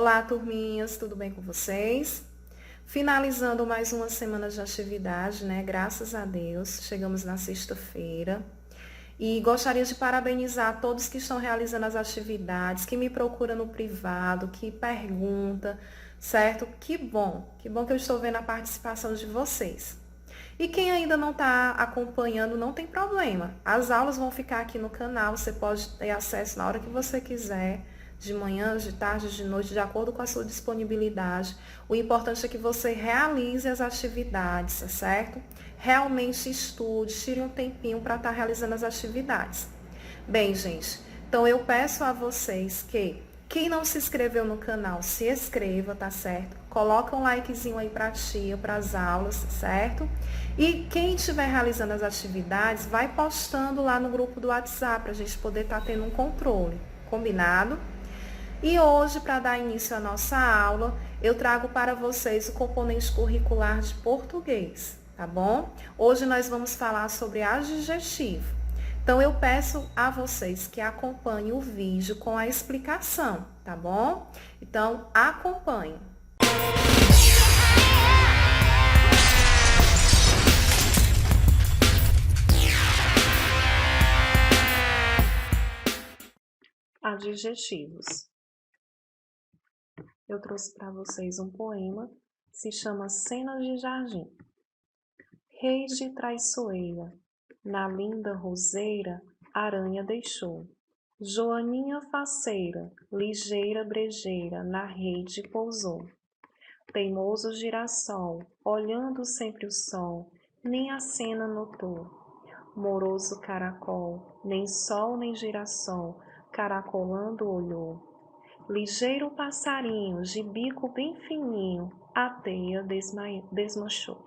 Olá, turminhas, tudo bem com vocês? Finalizando mais uma semana de atividade, né? Graças a Deus, chegamos na sexta-feira. E gostaria de parabenizar todos que estão realizando as atividades, que me procuram no privado, que pergunta, certo? Que bom que eu estou vendo a participação de vocês. E quem ainda não está acompanhando, não tem problema. As aulas vão ficar aqui no canal, você pode ter acesso na hora que você quiser, de manhã, de tarde, de noite, de acordo com a sua disponibilidade. O importante é que você realize as atividades, tá certo? Realmente estude, tire um tempinho para estar realizando as atividades. Bem, gente, então eu peço a vocês que quem não se inscreveu no canal, se inscreva, tá certo? Coloca um likezinho aí pra tia, pras aulas, certo? E quem estiver realizando as atividades, vai postando lá no grupo do WhatsApp, pra gente poder estar tendo um controle, combinado? E hoje, para dar início à nossa aula, eu trago para vocês o componente curricular de português, tá bom? Hoje nós vamos falar sobre adjetivo. Então, eu peço a vocês que acompanhem o vídeo com a explicação, tá bom? Então, acompanhem. Adjetivos. Eu trouxe para vocês um poema, se chama Cenas de Jardim. Rede traiçoeira, na linda roseira, aranha deixou. Joaninha faceira, ligeira brejeira, na rede pousou. Teimoso girassol, olhando sempre o sol, nem a cena notou. Moroso caracol, nem sol nem girassol, caracolando olhou. Ligeiro passarinho, de bico bem fininho, a teia desmanchou.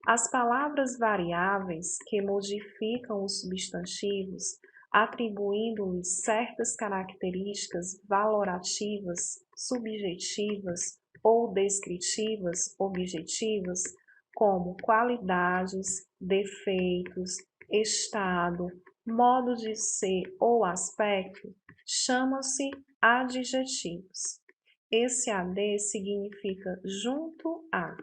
As palavras variáveis que modificam os substantivos, atribuindo-lhes certas características valorativas, subjetivas ou descritivas, objetivas, como qualidades, defeitos, estado, modo de ser ou aspecto, chamam-se adjetivos. Esse AD significa junto a.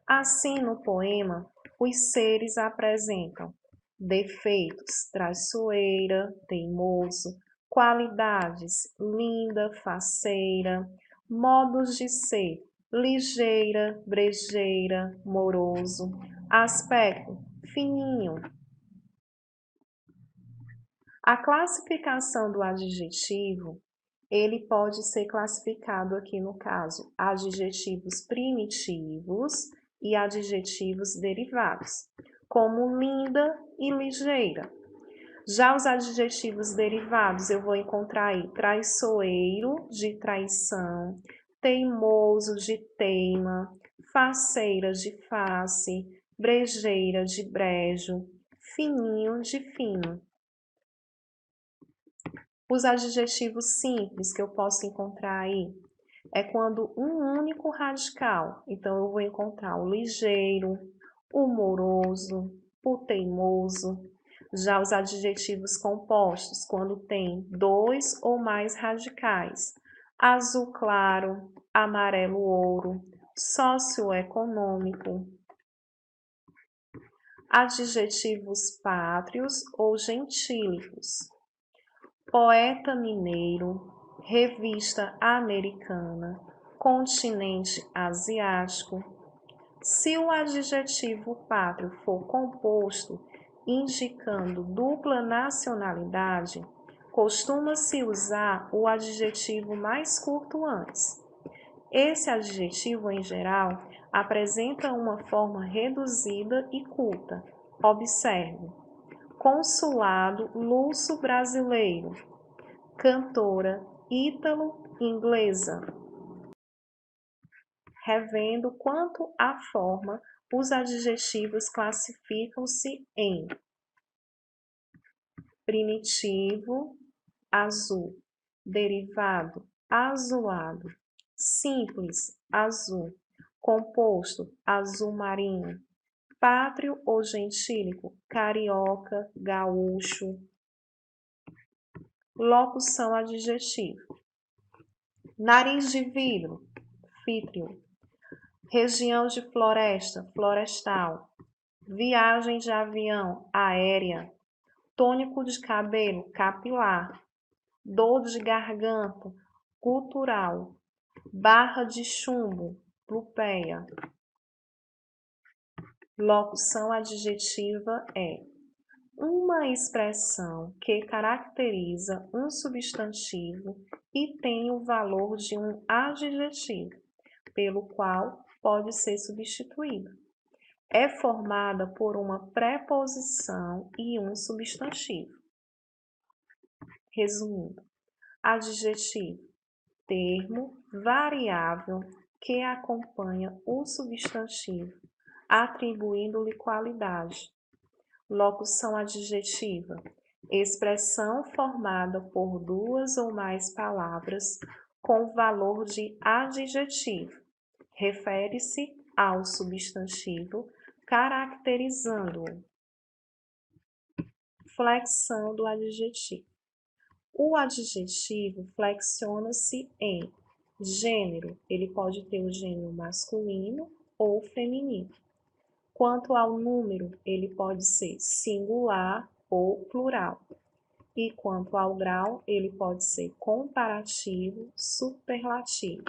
Assim, no poema, os seres apresentam defeitos, traiçoeira, teimoso, qualidades, linda, faceira, modos de ser, ligeira, brejeira, moroso, aspecto, fininho. A classificação do adjetivo, ele pode ser classificado aqui no caso, adjetivos primitivos e adjetivos derivados, como linda e ligeira. Já os adjetivos derivados, eu vou encontrar aí traiçoeiro, de traição, teimoso, de teima, faceira, de face, brejeira, de brejo, fininho, de fino. Os adjetivos simples que eu posso encontrar aí é quando um único radical. Então, eu vou encontrar o ligeiro, o moroso, o teimoso. Já os adjetivos compostos, quando tem dois ou mais radicais. Azul claro, amarelo ouro, socioeconômico. Adjetivos pátrios ou gentílicos. Poeta mineiro, revista americana, continente asiático. Se o adjetivo pátrio for composto indicando dupla nacionalidade, costuma-se usar o adjetivo mais curto antes. Esse adjetivo, em geral, apresenta uma forma reduzida e culta. Observe: consulado luso brasileiro, cantora ítalo-inglesa. Revendo quanto à forma, os adjetivos classificam-se em primitivo, azul, derivado, azulado, simples, azul, composto, azul marinho, pátrio ou gentílico, carioca, gaúcho, Locução adjetiva. Nariz de vidro, vítreo. Região de floresta, florestal. Viagem de avião, aérea. Tônico de cabelo, capilar. Dor de garganta, gutural. Barra de chumbo, plupeia. Locução adjetiva é uma expressão que caracteriza um substantivo e tem o valor de um adjetivo, pelo qual pode ser substituído. É formada por uma preposição e um substantivo. Resumindo, adjetivo, termo variável que acompanha o substantivo, atribuindo-lhe qualidade. Locução adjetiva, expressão formada por duas ou mais palavras com valor de adjetivo. Refere-se ao substantivo, caracterizando-o. Flexão do adjetivo. O adjetivo flexiona-se em gênero, ele pode ter o gênero masculino ou feminino. Quanto ao número, ele pode ser singular ou plural. E quanto ao grau, ele pode ser comparativo, superlativo.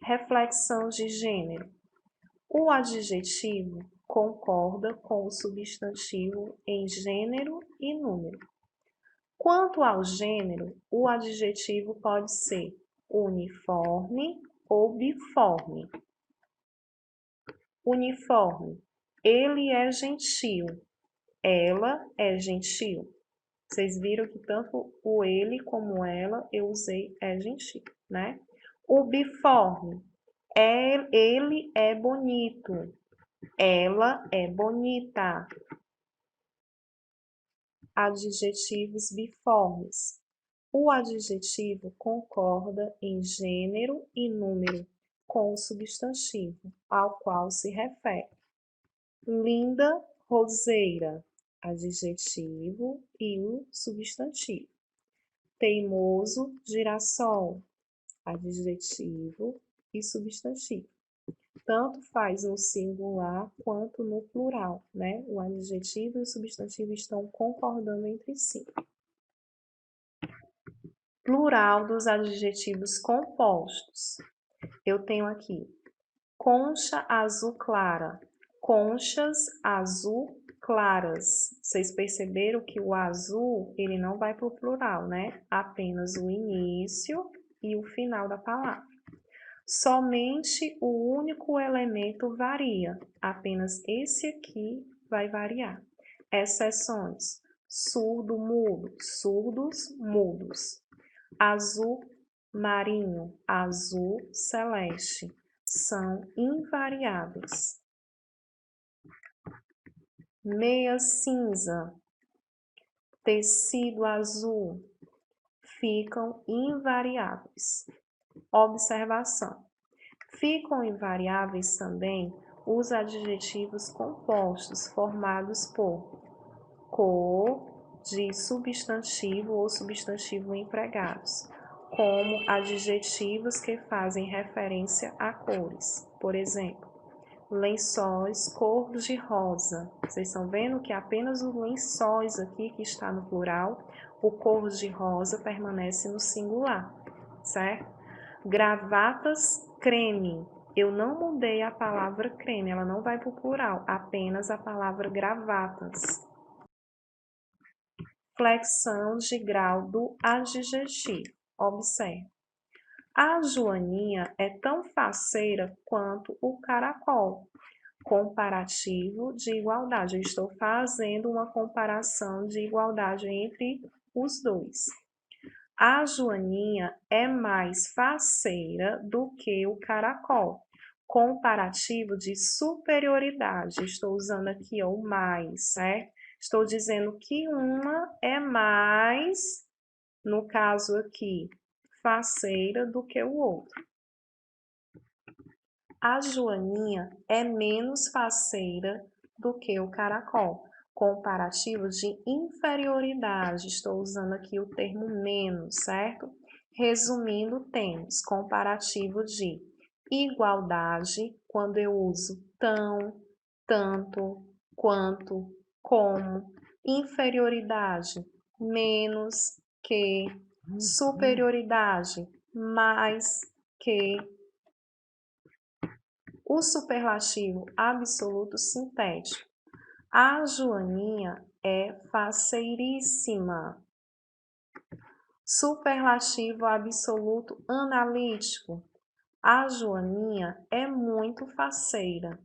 Reflexão de gênero. O adjetivo concorda com o substantivo em gênero e número. Quanto ao gênero, o adjetivo pode ser uniforme ou biforme. Uniforme, ele é gentil, ela é gentil. Vocês viram que tanto o ele como ela eu usei é gentil, né? O biforme, ele é bonito, ela é bonita. Adjetivos biformes. O adjetivo concorda em gênero e número com o substantivo ao qual se refere. Linda, roseira, adjetivo e o substantivo. Teimoso, girassol, adjetivo e substantivo. Tanto faz no singular quanto no plural, né? O adjetivo e o substantivo estão concordando entre si. Plural dos adjetivos compostos. Eu tenho aqui concha azul clara, conchas azul claras. Vocês perceberam que o azul, ele não vai para o plural, né? Apenas o início e o final da palavra. Somente o único elemento varia, apenas esse aqui vai variar. Exceções: surdo, mudo, surdos, mudos. Azul marinho, azul celeste, são invariáveis. Meia cinza, tecido azul, ficam invariáveis. Observação: ficam invariáveis também os adjetivos compostos formados por cor de substantivo ou substantivo empregados, como adjetivos que fazem referência a cores. Por exemplo, lençóis cor de rosa. Vocês estão vendo que apenas o lençóis aqui que está no plural, o cor de rosa permanece no singular, certo? Gravatas creme. Eu não mudei a palavra creme, ela não vai para o plural, apenas a palavra gravatas. Flexão de grau do adjetivo. Observe. A Joaninha é tão faceira quanto o caracol. Comparativo de igualdade. Eu estou fazendo uma comparação de igualdade entre os dois. A Joaninha é mais faceira do que o caracol. Comparativo de superioridade. Estou usando aqui o mais, certo? Estou dizendo que uma é mais, no caso aqui, faceira do que o outro. A Joaninha é menos faceira do que o caracol. Comparativo de inferioridade, estou usando aqui o termo menos, certo? Resumindo, temos comparativo de igualdade, quando eu uso tão, tanto, quanto, como. Inferioridade, menos que. Superioridade, mais que. O superlativo absoluto sintético. A Joaninha é faceiríssima. Superlativo absoluto analítico. A Joaninha é muito faceira.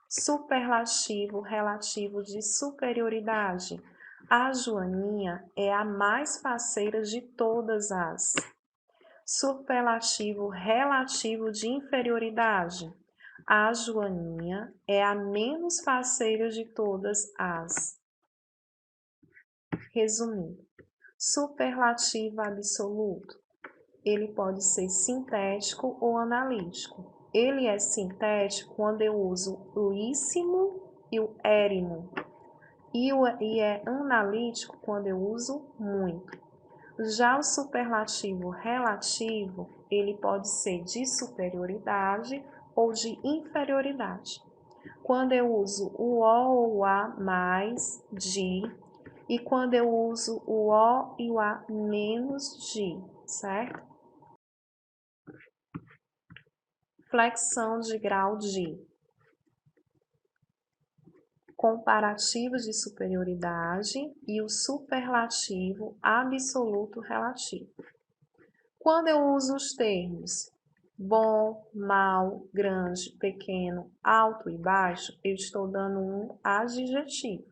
Superlativo relativo de superioridade. A Joaninha é a mais faceira de todas as. Superlativo relativo de inferioridade. A Joaninha é a menos faceira de todas as. Resumindo, superlativo absoluto. Ele pode ser sintético ou analítico. Ele é sintético quando eu uso o íssimo e o érimo. E é analítico quando eu uso muito. Já o superlativo relativo, ele pode ser de superioridade ou de inferioridade. Quando eu uso o O ou o A mais de, e quando eu uso o O e o A menos de, certo? Flexão de grau de. Comparativo de superioridade e o superlativo absoluto relativo. Quando eu uso os termos bom, mal, grande, pequeno, alto e baixo, eu estou dando um adjetivo.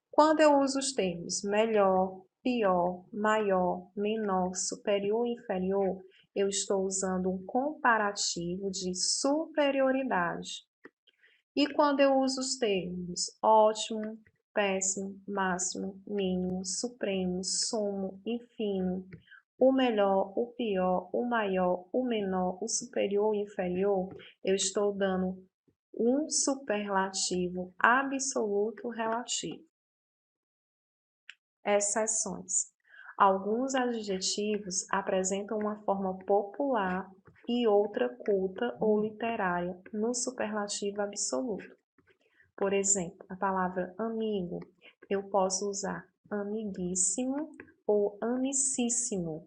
Quando eu uso os termos melhor, pior, maior, menor, superior e inferior, eu estou usando um comparativo de superioridade. E quando eu uso os termos ótimo, péssimo, máximo, mínimo, supremo, sumo, infino, o melhor, o pior, o maior, o menor, o superior e inferior, eu estou dando um superlativo absoluto relativo. Exceções. Alguns adjetivos apresentam uma forma popular e outra culta ou literária no superlativo absoluto. Por exemplo, a palavra amigo, eu posso usar amiguíssimo ou amicíssimo.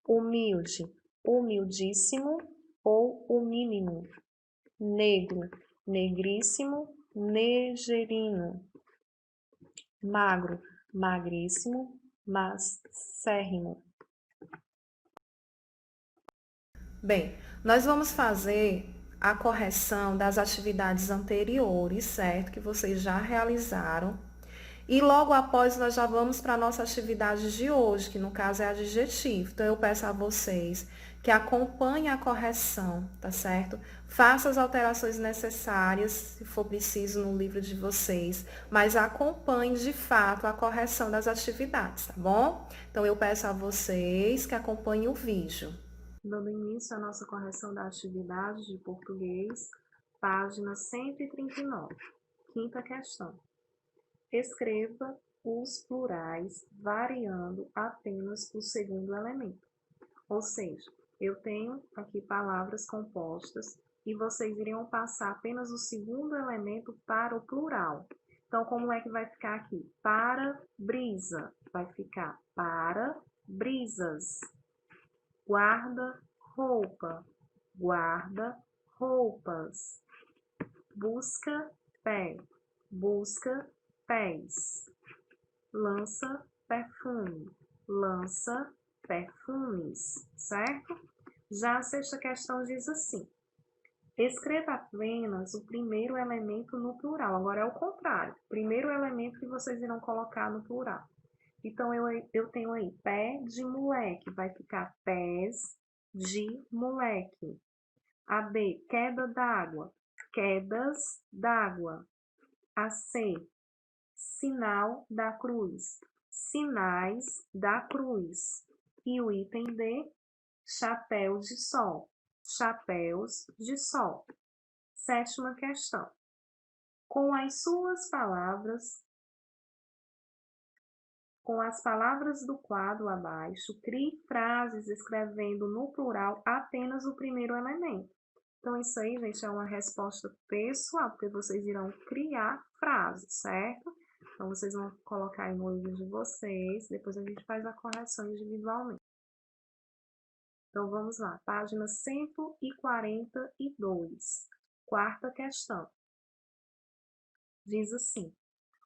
Humilde, humildíssimo ou humínimo. Negro, negríssimo, negerino. Magro, magríssimo, macérrimo. Bem, nós vamos fazer a correção das atividades anteriores, certo? Que vocês já realizaram. E logo após nós já vamos para a nossa atividade de hoje, que no caso é adjetivo. Então eu peço a vocês que acompanhem a correção, tá certo? Faça as alterações necessárias, se for preciso, no livro de vocês, mas acompanhem de fato a correção das atividades, tá bom? Então eu peço a vocês que acompanhem o vídeo. Dando início à nossa correção da atividade de português, página 139. Quinta questão. Escreva os plurais variando apenas o segundo elemento. Ou seja, eu tenho aqui palavras compostas e vocês iriam passar apenas o segundo elemento para o plural. Então, como é que vai ficar aqui? Para brisa, vai ficar para brisas. Guarda-roupa, guarda-roupas. Busca-pé, busca-pés. Lança-perfume, lança-perfumes, certo? Já a sexta questão diz assim: escreva apenas o primeiro elemento no plural. Agora é o contrário, primeiro elemento que vocês irão colocar no plural. Então, eu tenho aí pé de moleque, vai ficar pés de moleque. A B, queda d'água, quedas d'água. A C, sinal da cruz, sinais da cruz. E o item D, chapéu de sol, chapéus de sol. Sétima questão. Com as suas palavras, Com as palavras do quadro abaixo, crie frases escrevendo no plural apenas o primeiro elemento. Então, isso aí, gente, é uma resposta pessoal, porque vocês irão criar frases, certo? Então, vocês vão colocar aí no livro de vocês, depois a gente faz a correção individualmente. Então, vamos lá, página 142, quarta questão. Diz assim: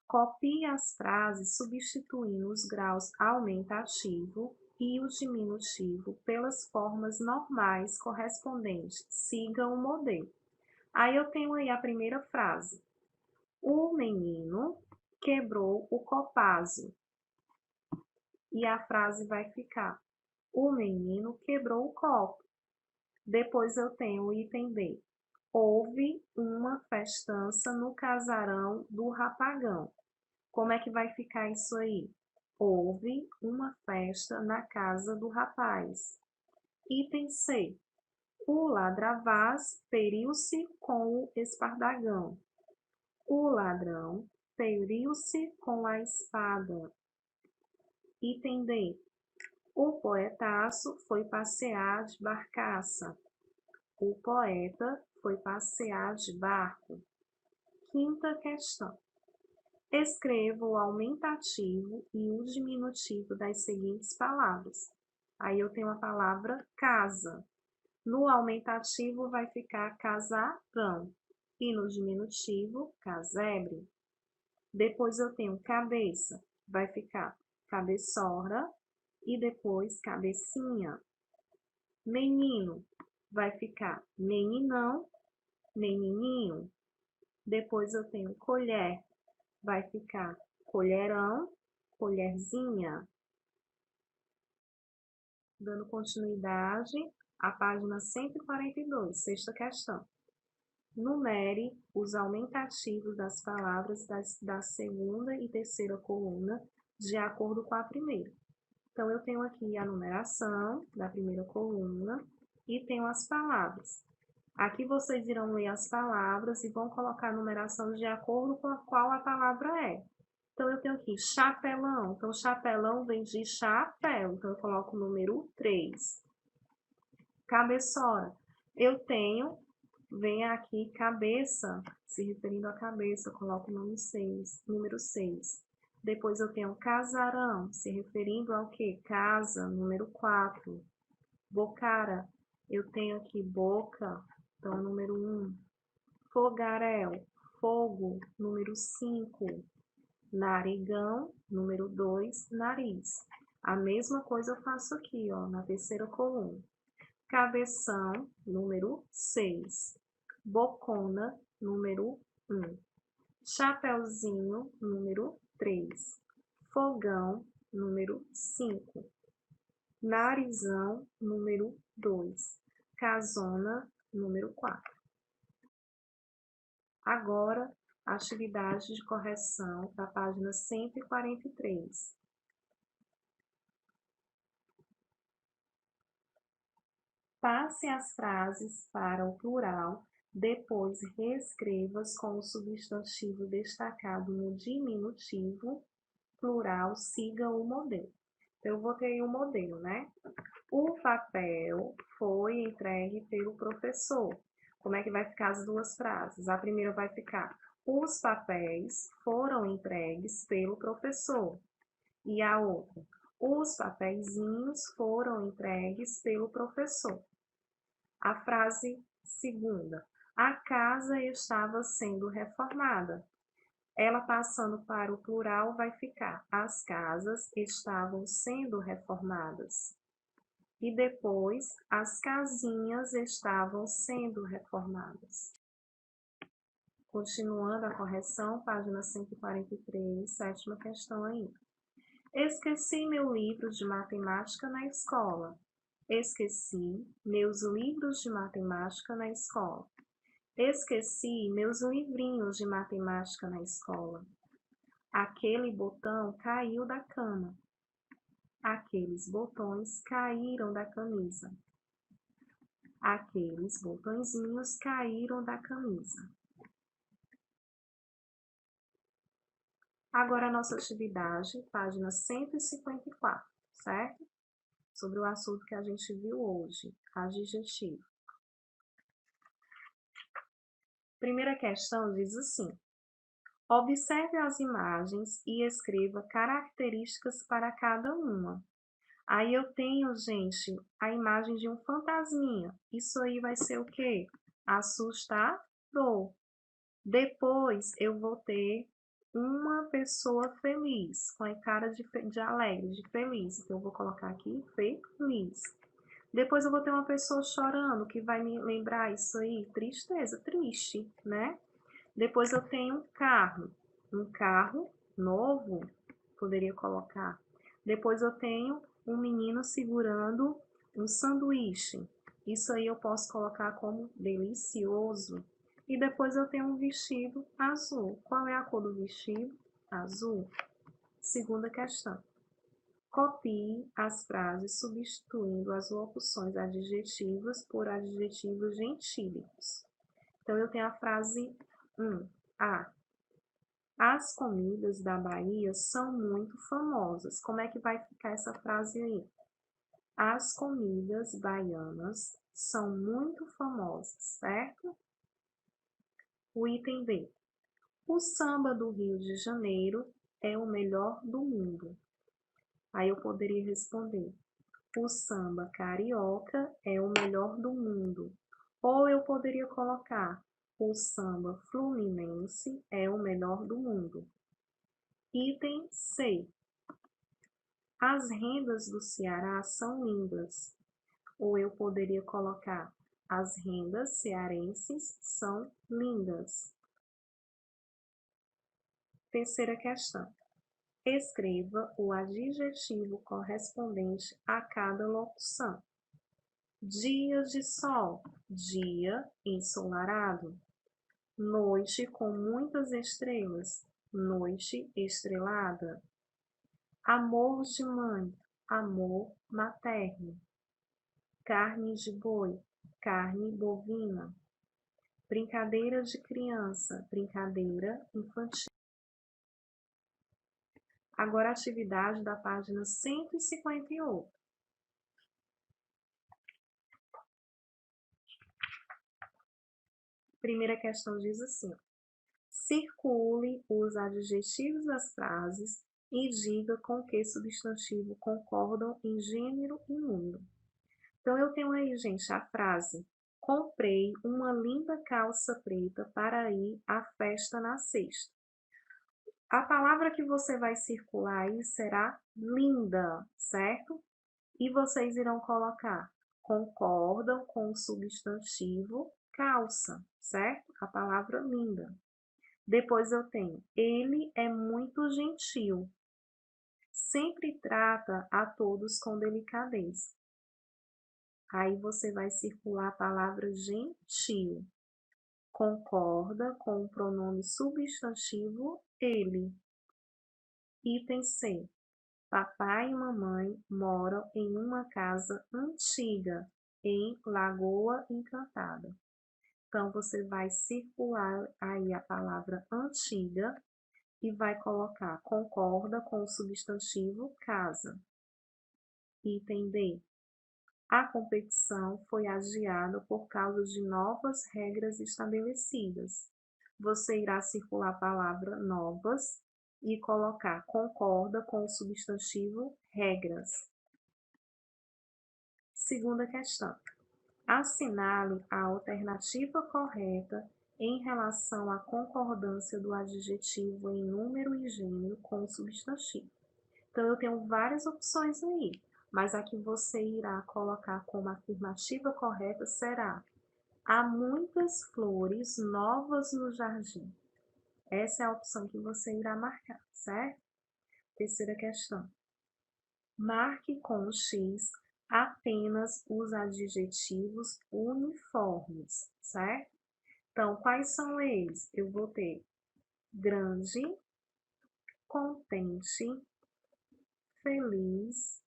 copie as frases substituindo os graus aumentativo e o diminutivo pelas formas normais correspondentes. Siga o modelo. Aí eu tenho aí a primeira frase. O menino quebrou o copázio. E a frase vai ficar: o menino quebrou o copo. Depois eu tenho o item B. Houve uma festança no casarão do rapagão. Como é que vai ficar isso aí? Houve uma festa na casa do rapaz. Item C. O ladravaz feriu-se com o espardagão. O ladrão feriu-se com a espada. Item D. O poetaço foi passear de barcaça. O poeta foi passear de barco. Quinta questão. Escreva o aumentativo e o diminutivo das seguintes palavras. Aí eu tenho a palavra casa. No aumentativo vai ficar casarão e no diminutivo casebre. Depois eu tenho cabeça, vai ficar cabeçora e depois cabecinha. Menino, vai ficar meninão, menininho. Depois eu tenho colher, vai ficar colherão, colherzinha. Dando continuidade à página 142, sexta questão. Numere os aumentativos das palavras da segunda e terceira coluna de acordo com a primeira. Então, eu tenho aqui a numeração da primeira coluna e tenho as palavras. Aqui vocês irão ler as palavras e vão colocar a numeração de acordo com a qual a palavra é. Então, eu tenho aqui chapelão. Então, chapelão vem de chapéu. Então, eu coloco o número 3. Cabeçora. Eu tenho, vem aqui cabeça, se referindo à cabeça, eu coloco o número 6. Depois eu tenho casarão, se referindo ao quê? Casa, número 4. Bocara, eu tenho aqui boca, então número 1. Fogaréu, fogo, número 5. Narigão, número 2, nariz. A mesma coisa eu faço aqui, ó, na terceira coluna. Cabeção, número 6. Bocona, número 1. Chapeuzinho, número 3. Fogão, número 5. Narizão, número 2. Casona, número 4. Agora, atividade de correção da página 143. Passe as frases para o plural, depois reescreva-as com o substantivo destacado no diminutivo, plural, siga o modelo. Então, eu botei o modelo, né? O papel foi entregue pelo professor. Como é que vai ficar as duas frases? A primeira vai ficar: os papéis foram entregues pelo professor. E a outra: os papeizinhos foram entregues pelo professor. A frase segunda: a casa estava sendo reformada. Ela passando para o plural vai ficar: as casas estavam sendo reformadas. E depois, as casinhas estavam sendo reformadas. Continuando a correção, página 143, sétima questão ainda. Esqueci meu livro de matemática na escola. Esqueci meus livros de matemática na escola. Esqueci meus livrinhos de matemática na escola. Aquele botão caiu da cama. Aqueles botões caíram da camisa. Aqueles botõezinhos caíram da camisa. Agora a nossa atividade, página 154, certo? Sobre o assunto que a gente viu hoje, adjetivo. Primeira questão diz assim: observe as imagens e escreva características para cada uma. Aí eu tenho, gente, a imagem de um fantasminha. Isso aí vai ser o quê? Assustador. Depois eu vou ter uma pessoa feliz, com a cara de alegre, de feliz. Então eu vou colocar aqui feliz. Depois eu vou ter uma pessoa chorando, que vai me lembrar isso aí, tristeza, triste, né? Depois eu tenho um carro novo, poderia colocar. Depois eu tenho um menino segurando um sanduíche. Isso aí eu posso colocar como delicioso. E depois eu tenho um vestido azul. Qual é a cor do vestido? Azul. Segunda questão. Copie as frases substituindo as locuções adjetivas por adjetivos gentílicos. Então, eu tenho a frase 1. As comidas da Bahia são muito famosas. Como é que vai ficar essa frase aí? As comidas baianas são muito famosas, certo? O item B. O samba do Rio de Janeiro é o melhor do mundo. Aí eu poderia responder: o samba carioca é o melhor do mundo. Ou eu poderia colocar: o samba fluminense é o melhor do mundo. Item C. As rendas do Ceará são lindas. Ou eu poderia colocar: as rendas cearenses são lindas. Terceira questão. Escreva o adjetivo correspondente a cada locução. Dia de sol, dia ensolarado. Noite com muitas estrelas, noite estrelada. Amor de mãe, amor materno. Carne de boi, carne bovina. Brincadeira de criança, brincadeira infantil. Agora a atividade da página 158. Primeira questão diz assim: circule os adjetivos das frases e diga com que substantivo concordam em gênero e número. Então, eu tenho aí, gente, a frase: comprei uma linda calça preta para ir à festa na sexta. A palavra que você vai circular aí será linda, certo? E vocês irão colocar concordam com o substantivo calça, certo? A palavra linda. Depois eu tenho, ele é muito gentil. Sempre trata a todos com delicadeza. Aí você vai circular a palavra gentil. Concorda com o pronome substantivo ele. Item C. Papai e mamãe moram em uma casa antiga, em Lagoa Encantada. Então, você vai circular aí a palavra antiga e vai colocar concorda com o substantivo casa. Item D. A competição foi adiada por causa de novas regras estabelecidas. Você irá circular a palavra novas e colocar concorda com o substantivo regras. Segunda questão. Assinale a alternativa correta em relação à concordância do adjetivo em número e gênero com o substantivo. Então, eu tenho várias opções aí, mas a que você irá colocar como afirmativa correta será: há muitas flores novas no jardim. Essa é a opção que você irá marcar, certo? Terceira questão. Marque com X apenas os adjetivos uniformes, certo? Então, quais são eles? Eu vou ter grande, contente, feliz,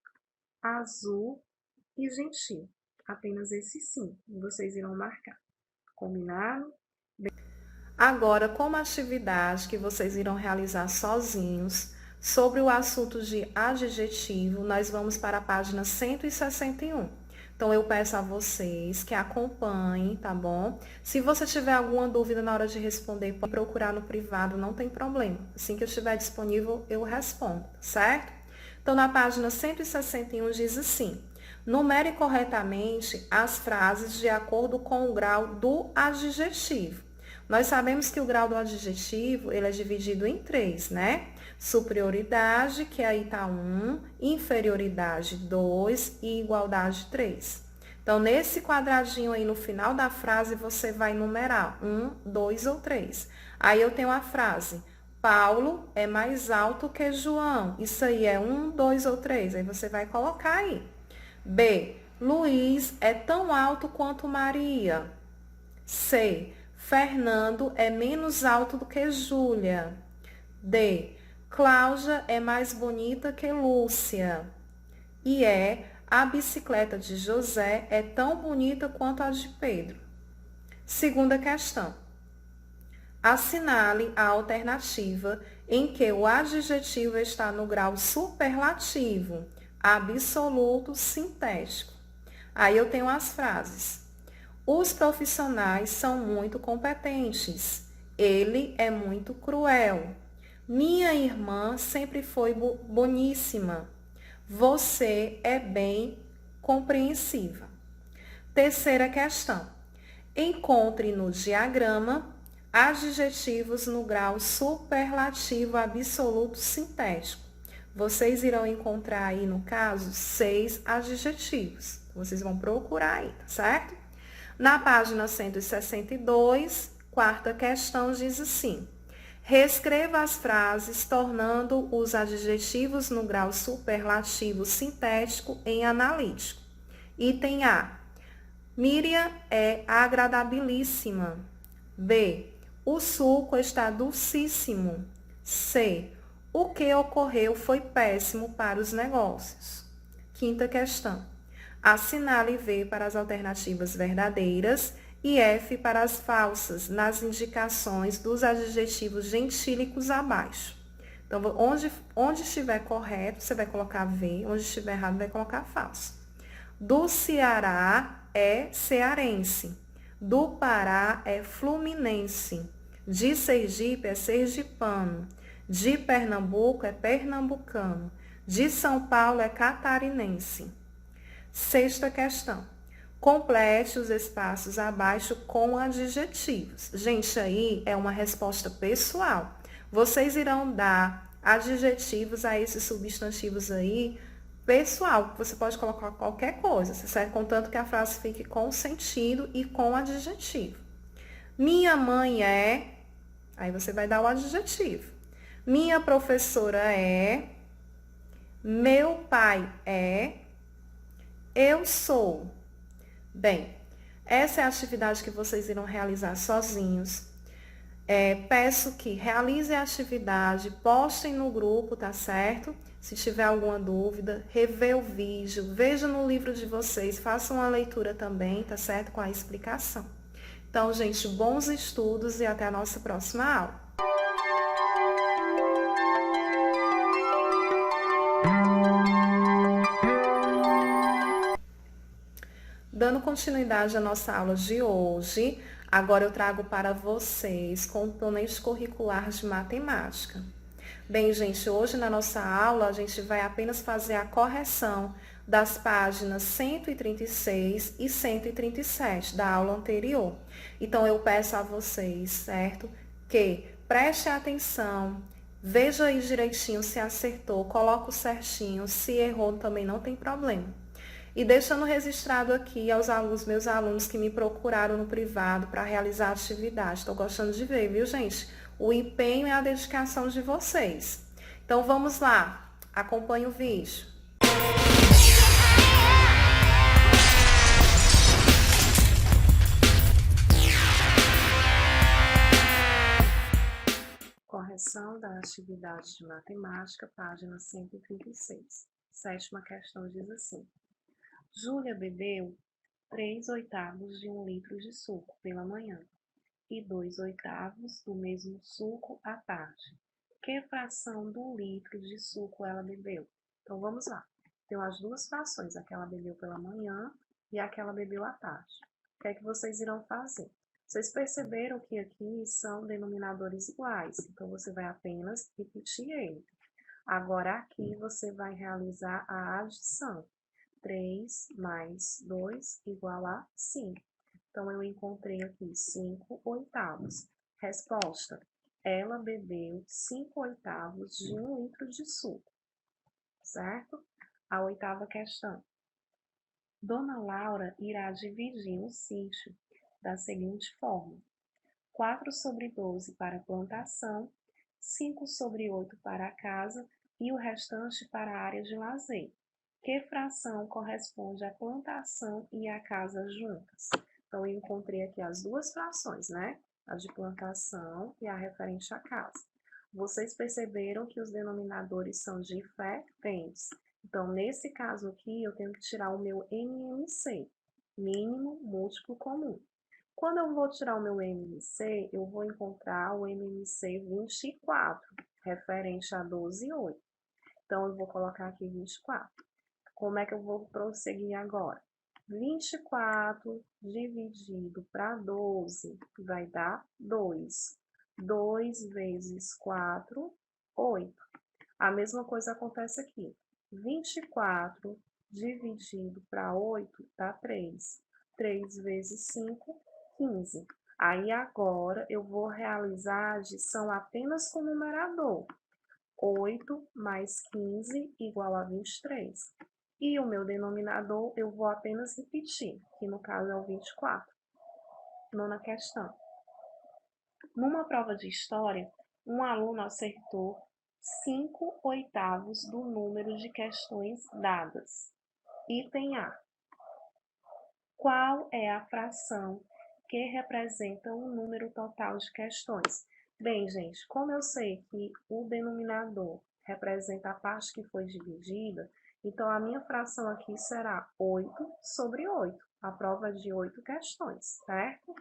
azul e gentil. Apenas esses 5 vocês irão marcar. Combinado? Agora, como atividade que vocês irão realizar sozinhos, sobre o assunto de adjetivo, nós vamos para a página 161. Então, eu peço a vocês que acompanhem, tá bom? Se você tiver alguma dúvida na hora de responder, pode procurar no privado, não tem problema. Assim que eu estiver disponível, eu respondo, certo? Então, na página 161 diz assim: numere corretamente as frases de acordo com o grau do adjetivo. Nós sabemos que o grau do adjetivo, ele é dividido em 3, né? Superioridade, que aí tá 1, inferioridade 2 e igualdade 3. Então, nesse quadradinho aí no final da frase, você vai numerar 1, 2 ou 3. Aí eu tenho a frase: Paulo é mais alto que João. Isso aí é 1, 2 ou 3. Aí você vai colocar aí. B. Luiz é tão alto quanto Maria. C. Fernando é menos alto do que Júlia. D. Cláudia é mais bonita que Lúcia. E a bicicleta de José é tão bonita quanto a de Pedro. Segunda questão. Assinale a alternativa em que o adjetivo está no grau superlativo, absoluto, sintético. Aí eu tenho as frases. Os profissionais são muito competentes. Ele é muito cruel. Minha irmã sempre foi boníssima. Você é bem compreensiva. Terceira questão. Encontre no diagrama adjetivos no grau superlativo absoluto sintético. Vocês irão encontrar aí, no caso, 6 adjetivos. Vocês vão procurar aí, tá certo? Na página 162, quarta questão diz assim: reescreva as frases tornando os adjetivos no grau superlativo sintético em analítico. Item A. Miriam é agradabilíssima. B. O suco está dulcíssimo. C. O que ocorreu foi péssimo para os negócios. Quinta questão. Assinale V para as alternativas verdadeiras e F para as falsas, nas indicações dos adjetivos gentílicos abaixo. Então, onde estiver correto, você vai colocar V, onde estiver errado, vai colocar falso. Do Ceará é cearense. Do Pará é fluminense. De Sergipe é sergipano. De Pernambuco é pernambucano. De São Paulo é catarinense. Sexta questão. Complete os espaços abaixo com adjetivos. Gente, aí é uma resposta pessoal. Vocês irão dar adjetivos a esses substantivos aí, pessoal. Você pode colocar qualquer coisa, certo? Contanto que a frase fique com sentido e com adjetivo. Minha mãe é... Aí você vai dar o adjetivo. Minha professora é... Meu pai é... Eu sou. Bem, essa é a atividade que vocês irão realizar sozinhos. Peço que realizem a atividade, postem no grupo, tá certo? Se tiver alguma dúvida, revê o vídeo, veja no livro de vocês, façam a leitura também, tá certo? Com a explicação. Então, gente, bons estudos e até a nossa próxima aula. Dando continuidade à nossa aula de hoje, agora eu trago para vocês componentes curriculares de matemática. Bem, gente, hoje na nossa aula a gente vai apenas fazer a correção das páginas 136 e 137 da aula anterior. Então, eu peço a vocês, certo, que preste atenção, veja aí direitinho se acertou, coloca o certinho, se errou também não tem problema. E deixando registrado aqui aos meus alunos que me procuraram no privado para realizar a atividade. Estou gostando de ver, viu, gente? O empenho e a dedicação de vocês. Então, vamos lá. Acompanhe o vídeo. Correção da atividade de matemática, página 136. Sétima questão diz assim: Júlia bebeu 3/8 de 1 litro de suco pela manhã. e 2/8 do mesmo suco à tarde. Que fração do litro de suco ela bebeu? Então, vamos lá. Tem as duas frações, aquela bebeu pela manhã e aquela bebeu à tarde. O que é que vocês irão fazer? Vocês perceberam que aqui são denominadores iguais, então você vai apenas repetir ele. Agora, aqui você vai realizar a adição. 3 mais 2 igual a 5. Então, eu encontrei aqui 5/8. Resposta: ela bebeu 5/8 de 1 litro de suco, certo? A 8ª questão. Dona Laura irá dividir o sítio da seguinte forma: 4/12 para a plantação, 5/8 para a casa e o restante para a área de lazer. Que fração corresponde à plantação e à casa juntas? Então, eu encontrei aqui as duas frações, né? A de plantação e a referente à casa. Vocês perceberam que os denominadores são diferentes. Então, nesse caso aqui, eu tenho que tirar o meu MMC, mínimo múltiplo comum. Quando eu vou tirar o meu MMC, eu vou encontrar o MMC 24, referente a 12 e 8. Então, eu vou colocar aqui 24. Como é que eu vou prosseguir agora? 24 dividido para 12 vai dar 2. 2 vezes 4, 8. A mesma coisa acontece aqui. 24 dividido para 8 dá 3. 3 vezes 5, 15. Aí agora eu vou realizar a adição apenas com o numerador. 8 mais 15 igual a 23. E o meu denominador eu vou apenas repetir, que no caso é o 24. Nona questão. Numa prova de história, um aluno acertou 5/8 do número de questões dadas. Item A. Qual é a fração que representa o número total de questões? Bem, gente, como eu sei que o denominador representa a parte que foi dividida, então a minha fração aqui será 8/8, a prova de 8 questões, certo?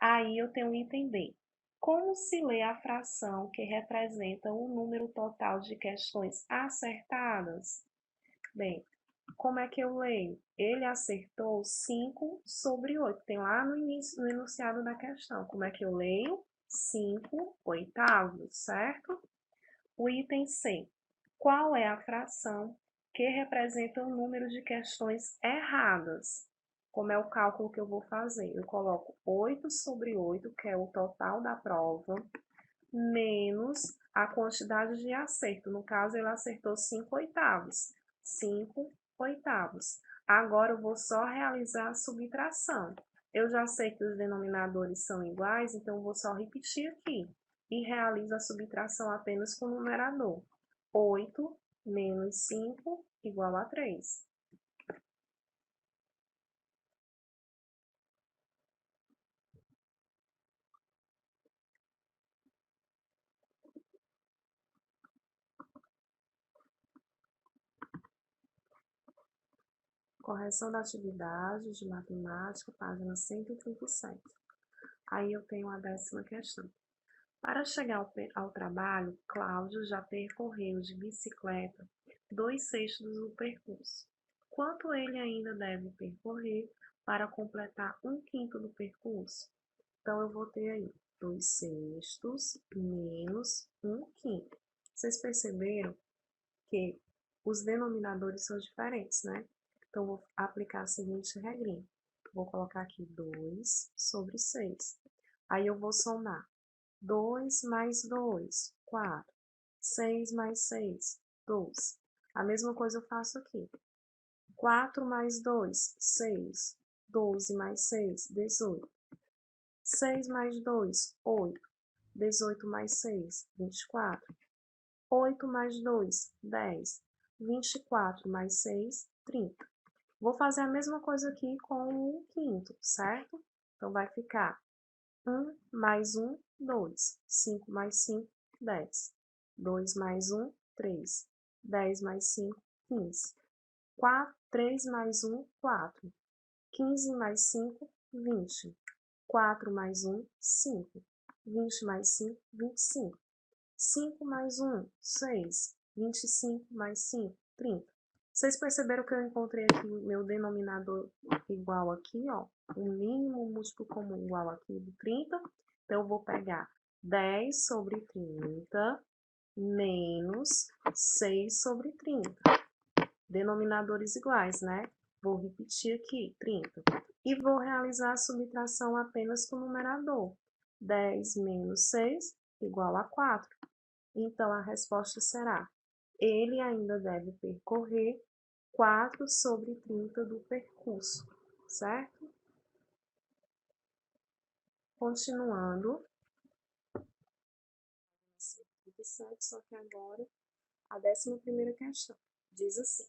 Aí eu tenho o item B. Como se lê a fração que representa o número total de questões acertadas? Bem, como é que eu leio? Ele acertou 5/8. Tem lá no início, no enunciado da questão. Como é que eu leio? 5/8, certo? O item C. Qual é a fração que representa o número de questões erradas? Como é o cálculo que eu vou fazer? Eu coloco 8/8, que é o total da prova, menos a quantidade de acerto. No caso, ele acertou 5/8. 5/8. Agora, eu vou só realizar a subtração. Eu já sei que os denominadores são iguais, então eu vou só repetir aqui. E realizo a subtração apenas com o numerador. 8 menos 5 igual a 3. Correção da atividade de matemática, página 137. Aí eu tenho a 10ª questão. Para chegar ao trabalho, Cláudio já percorreu de bicicleta 2/6 do percurso. Quanto ele ainda deve percorrer para completar 1/5 do percurso? Então, eu vou ter aí 2/6 menos 1/5. Vocês perceberam que os denominadores são diferentes, né? Então, vou aplicar a seguinte regrinha. Vou colocar aqui 2/6. Aí, eu vou somar 2 mais 2, 4. 6 mais 6, 12. A mesma coisa eu faço aqui. 4 mais 2, 6. 12 mais 6, 18. 6 mais 2, 8. 18 mais 6, 24. 8 mais 2, 10. 24 mais 6, 30. Vou fazer a mesma coisa aqui com o quinto, certo? Então, vai ficar 1 mais 1, 2. 5 mais 5, 10. 2 mais 1, 3. 10 mais 5, 15. 3 mais 1, 4. 15 mais 5, 20. 4 mais 1, 5. 20 mais 5, 25. 5 mais 1, 6. 25 mais 5, 30. Vocês perceberam que eu encontrei aqui o meu denominador igual aqui, ó. O mínimo múltiplo comum igual aqui do 30. Então, eu vou pegar 10 sobre 30 menos 6 sobre 30. Denominadores iguais, né? Vou repetir aqui, 30. E vou realizar a subtração apenas com o numerador. 10 menos 6 igual a 4. Então, a resposta será: ele ainda deve percorrer 4 sobre 30 do percurso, certo? Continuando. 37, só que agora a 11ª questão. Diz assim: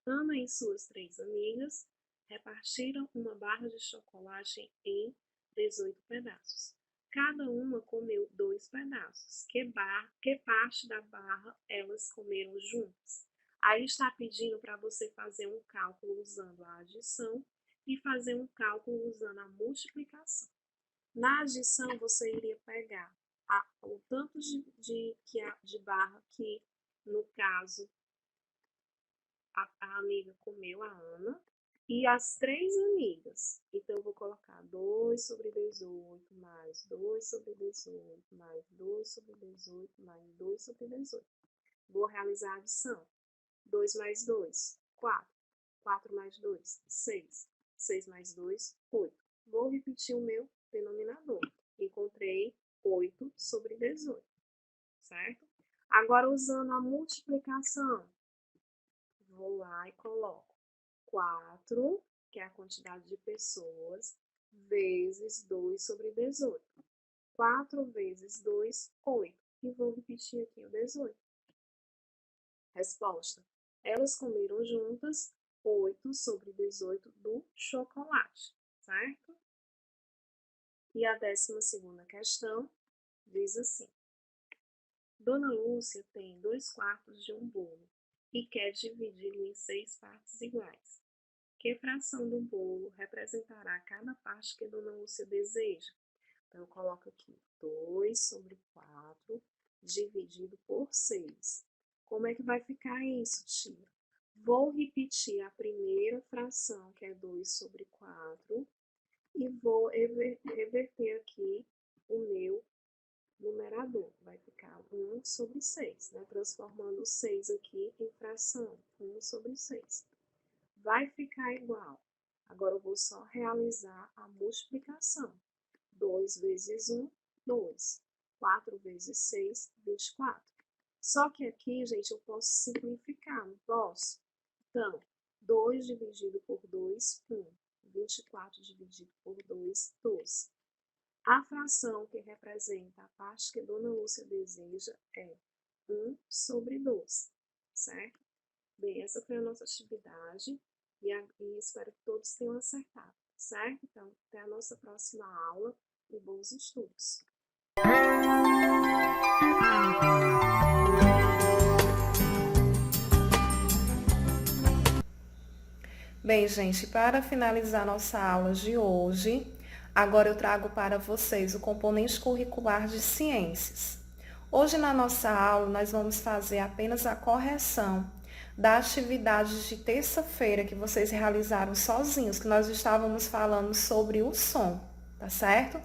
Ana e suas 3 amigas repartiram uma barra de chocolate em 18 pedaços. Cada uma comeu 2 pedaços. Que parte da barra elas comeram juntas? Aí está pedindo para você fazer um cálculo usando a adição e fazer um cálculo usando a multiplicação. Na adição, você iria pegar o tanto de barra que, no caso, a amiga comeu, a Ana, e as 3 amigas. Então, eu vou colocar 2 sobre 18, mais 2 sobre 18, mais 2 sobre 18, mais 2 sobre 18. Vou realizar a adição. 2 mais 2, 4. 4 mais 2, 6. 6 mais 2, 8. Vou repetir o meu denominador. Encontrei 8 sobre 18, certo? Agora, usando a multiplicação, vou lá e coloco 4, que é a quantidade de pessoas, vezes 2 sobre 18. 4 vezes 2, 8. E vou repetir aqui o 18. Resposta: elas comeram juntas 8 sobre 18 do chocolate, certo? E a 12ª questão diz assim: Dona Lúcia tem 2/4 de um bolo e quer dividi-lo em 6 partes iguais. Que fração do bolo representará cada parte que Dona Lúcia deseja? Então, eu coloco aqui 2 sobre 4 dividido por 6. Como é que vai ficar isso, tia? Vou repetir a primeira fração, que é 2 sobre 4, e vou reverter aqui o meu numerador. Vai ficar 1 sobre 6, né? Transformando o 6 aqui em fração, 1 sobre 6. Vai ficar igual. Agora, eu vou só realizar a multiplicação. 2 vezes 1, 2. 4 vezes 6, 24. Só que aqui, gente, eu posso simplificar, não posso? Então, 2 dividido por 2, 1. 24 dividido por 2, 12. A fração que representa a parte que Dona Lúcia deseja é 1 sobre 12, certo? Bem, essa foi a nossa atividade e espero que todos tenham acertado, certo? Então, até a nossa próxima aula e bons estudos! Bem, gente, para finalizar nossa aula de hoje, agora eu trago para vocês o componente curricular de ciências. Hoje na nossa aula nós vamos fazer apenas a correção da atividade de terça-feira que vocês realizaram sozinhos, que nós estávamos falando sobre o som, tá certo?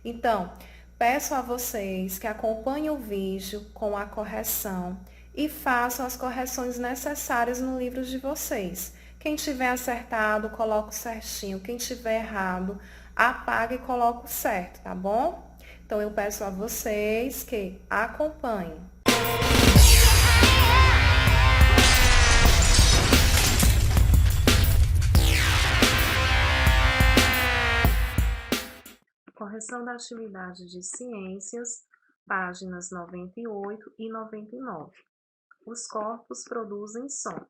Então, peço a vocês que acompanhem o vídeo com a correção e façam as correções necessárias no livro de vocês. Quem tiver acertado, coloca o certinho. Quem tiver errado, apaga e coloca o certo, tá bom? Então, eu peço a vocês que acompanhem. Correção da atividade de ciências, páginas 98 e 99. Os corpos produzem som.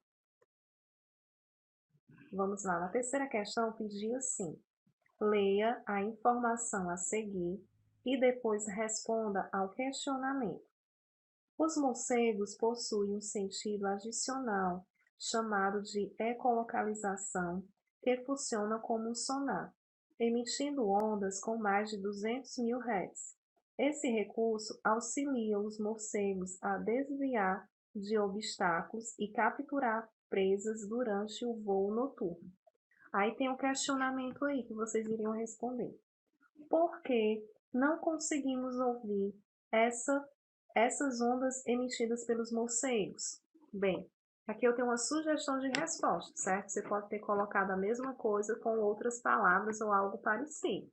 Vamos lá, na terceira questão pediu assim: leia a informação a seguir e depois responda ao questionamento. Os morcegos possuem um sentido adicional, chamado de ecolocalização, que funciona como um sonar. emitindo ondas com mais de 200 mil Hz. Esse recurso auxilia os morcegos a desviar de obstáculos e capturar presas durante o voo noturno. Aí tem um questionamento aí que vocês iriam responder. Por que não conseguimos ouvir essas ondas emitidas pelos morcegos? Bem, aqui eu tenho uma sugestão de resposta, certo? Você pode ter colocado a mesma coisa com outras palavras ou algo parecido.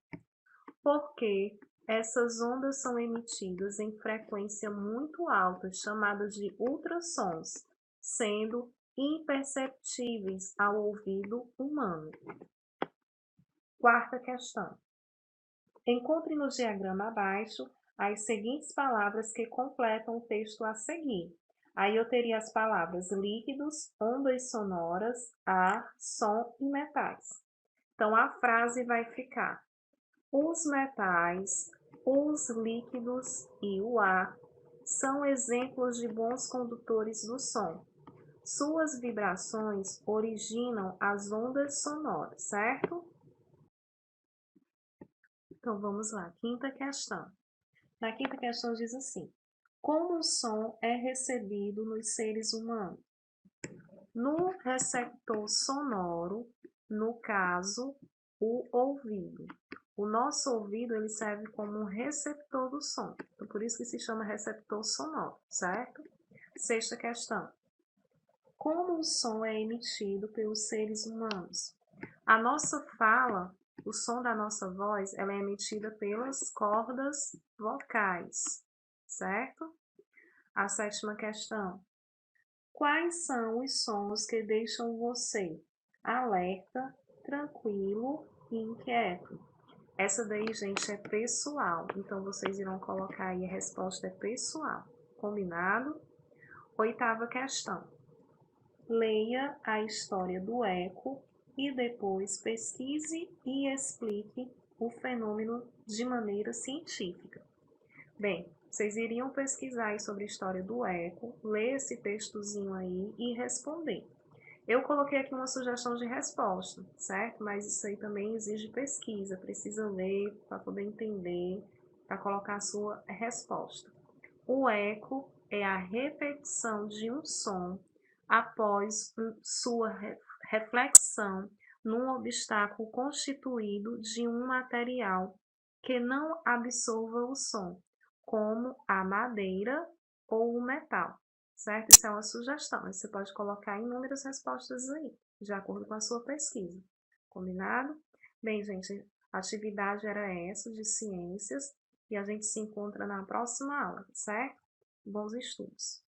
Porque essas ondas são emitidas em frequência muito alta, chamada de ultrassons, sendo imperceptíveis ao ouvido humano. Quarta questão. Encontre no diagrama abaixo as seguintes palavras que completam o texto a seguir. Aí eu teria as palavras líquidos, ondas sonoras, ar, som e metais. Então, a frase vai ficar: os metais, os líquidos e o ar são exemplos de bons condutores do som. Suas vibrações originam as ondas sonoras, certo? Então, vamos lá. Quinta questão. Na quinta questão diz assim: como o som é recebido nos seres humanos? No receptor sonoro, no caso, o ouvido. O nosso ouvido ele serve como um receptor do som. Então, por isso que se chama receptor sonoro, certo? Sexta questão. Como o som é emitido pelos seres humanos? A nossa fala, o som da nossa voz, ela é emitida pelas cordas vocais, certo? A sétima questão. Quais são os sons que deixam você alerta, tranquilo e inquieto? Essa daí, gente, é pessoal. Então, vocês irão colocar aí a resposta é pessoal. Combinado? Oitava questão. Leia a história do eco e depois pesquise e explique o fenômeno de maneira científica. Bem, vocês iriam pesquisar aí sobre a história do eco, ler esse textozinho aí e responder. Eu coloquei aqui uma sugestão de resposta, certo? Mas isso aí também exige pesquisa, precisa ler para poder entender, para colocar a sua resposta. O eco é a repetição de um som após sua reflexão num obstáculo constituído de um material que não absorva o som, como a madeira ou o metal, certo? Isso é uma sugestão, você pode colocar inúmeras respostas aí, de acordo com a sua pesquisa, combinado? Bem, gente, a atividade era essa, de ciências, e a gente se encontra na próxima aula, certo? Bons estudos!